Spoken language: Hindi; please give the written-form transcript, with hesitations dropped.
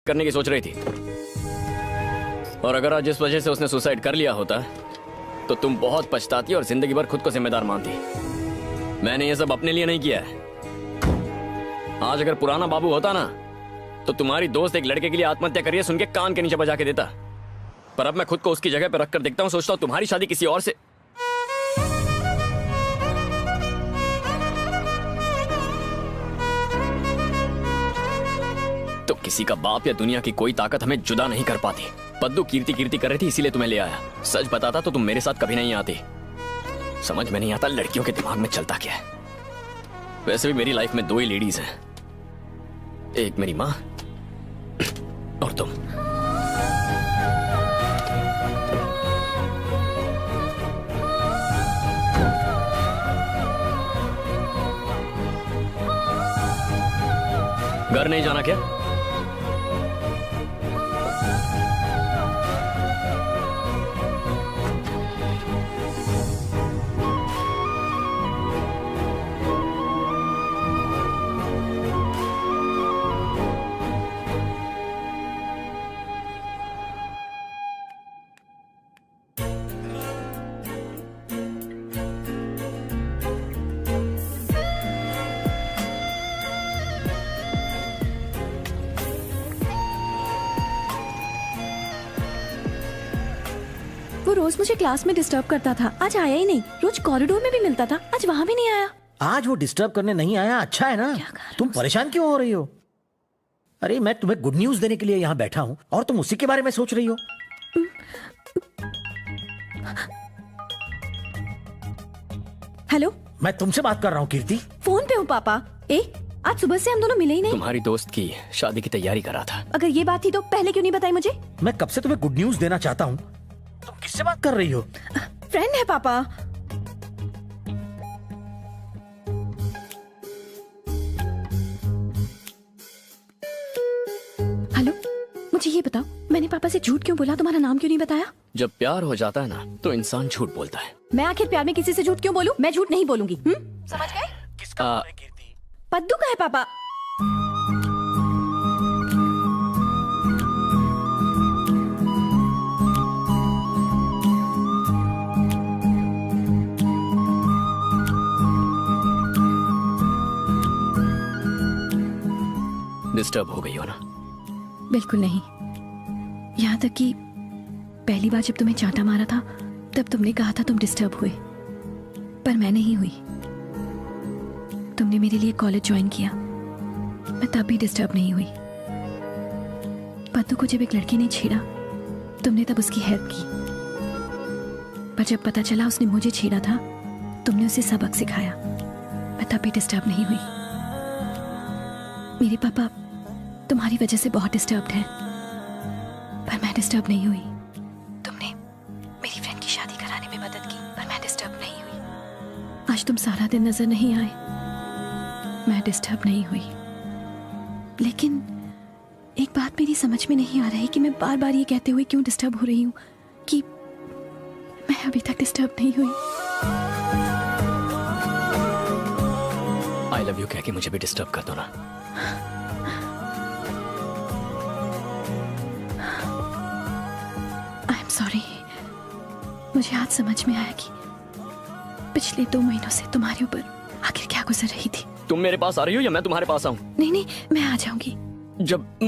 करने की सोच रही थी, और अगर आज जिस वजह से उसने सुसाइड कर लिया होता तो तुम बहुत पछताती और जिंदगी भर खुद को जिम्मेदार मानती। मैंने ये सब अपने लिए नहीं किया है। आज अगर पुराना बाबू होता ना तो तुम्हारी दोस्त एक लड़के के लिए आत्महत्या करिए सुन के कान के नीचे बजा के देता। पर अब मैं खुद को उसकी जगह पर रखकर देखता हूँ, सोचता हूँ तुम्हारी शादी किसी और से। तो किसी का बाप या दुनिया की कोई ताकत हमें जुदा नहीं कर पाती। पद्दू कीर्ति कीर्ति कर रही थी इसीलिए तुम्हें ले आया। सच बताता तो तुम मेरे साथ कभी नहीं आती। समझ में नहीं आता लड़कियों के दिमाग में चलता क्या है। वैसे भी मेरी लाइफ में दो ही लेडीज हैं, एक मेरी माँ और तुम। घर नहीं जाना क्या? वो रोज मुझे क्लास में डिस्टर्ब करता था, आज आया ही नहीं। रोज कॉरिडोर में भी मिलता था, आज वहाँ भी नहीं आया। आज वो डिस्टर्ब करने नहीं आया, अच्छा है ना। तुम परेशान क्यों हो रही हो? अरे मैं तुम्हें गुड न्यूज देने के लिए यहाँ बैठा हूँ और तुम उसी के बारे में सोच रही हो। हेलो, मैं तुमसे बात कर रहा हूँ कीर्ति। फोन पे हूँ पापा। आज सुबह से हम दोनों मिले ही नहीं। तुम्हारी दोस्त की शादी की तैयारी कर रहा था। अगर ये बात थी तो पहले क्यों नहीं बताई मुझे? मैं कब से तुम्हें गुड न्यूज देना चाहता हूँ। तुम किससे बात कर रही हो? फ्रेंड है पापा। हेलो, मुझे ये बताओ, मैंने पापा से झूठ क्यों बोला? तुम्हारा नाम क्यों नहीं बताया? जब प्यार हो जाता है ना तो इंसान झूठ बोलता है। मैं आखिर प्यार में किसी से झूठ क्यों बोलूं? मैं झूठ नहीं बोलूंगी। समझ गए? किसका कीर्ति? पद्दू का है पापा। डिस्टर्ब हो गई हो ना? बिल्कुल नहीं। यहाँ तक कि पहली बार जब तुम्हें चांटा मारा था तब तुमने कहा था तुम डिस्टर्ब हुए, पर मैं नहीं हुई। तुमने मेरे लिए कॉलेज ज्वाइन किया, मैं तब भी डिस्टर्ब नहीं हुई। पद्दू को जब एक लड़की ने छेड़ा तुमने तब उसकी हेल्प की, पर जब पता चला उसने मुझे छेड़ा था तुमने उसे सबक सिखाया। मैं तब भी डिस्टर्ब नहीं हुई। मेरे पापा तुम्हारी वजह से बहुत डिस्टर्ब्ड हैं, पर मैं डिस्टर्ब नहीं हुई। तुमने मेरी फ्रेंड की शादी कराने में मदद की, पर मैं डिस्टर्ब नहीं हुई। आज तुम सारा दिन नजर नहीं आए, मैं डिस्टर्ब नहीं हुई। लेकिन एक बात मेरी समझ में नहीं आ रही कि मैं बार बार ये कहते हुए क्यों डिस्टर्ब हो रही हूँ कि मैं अभी तक डिस्टर्ब नहीं हुई। आई लव यू कह के मुझे भी डिस्टर्ब कर दो ना। I am sorry. मुझे आज समझ में आया कि पिछले 2 महीनों से तुम्हारे ऊपर आखिर क्या गुजर रही थी। तुम मेरे पास आ रही हो या मैं तुम्हारे पास आऊं? नहीं, मैं आ जाऊंगी। जब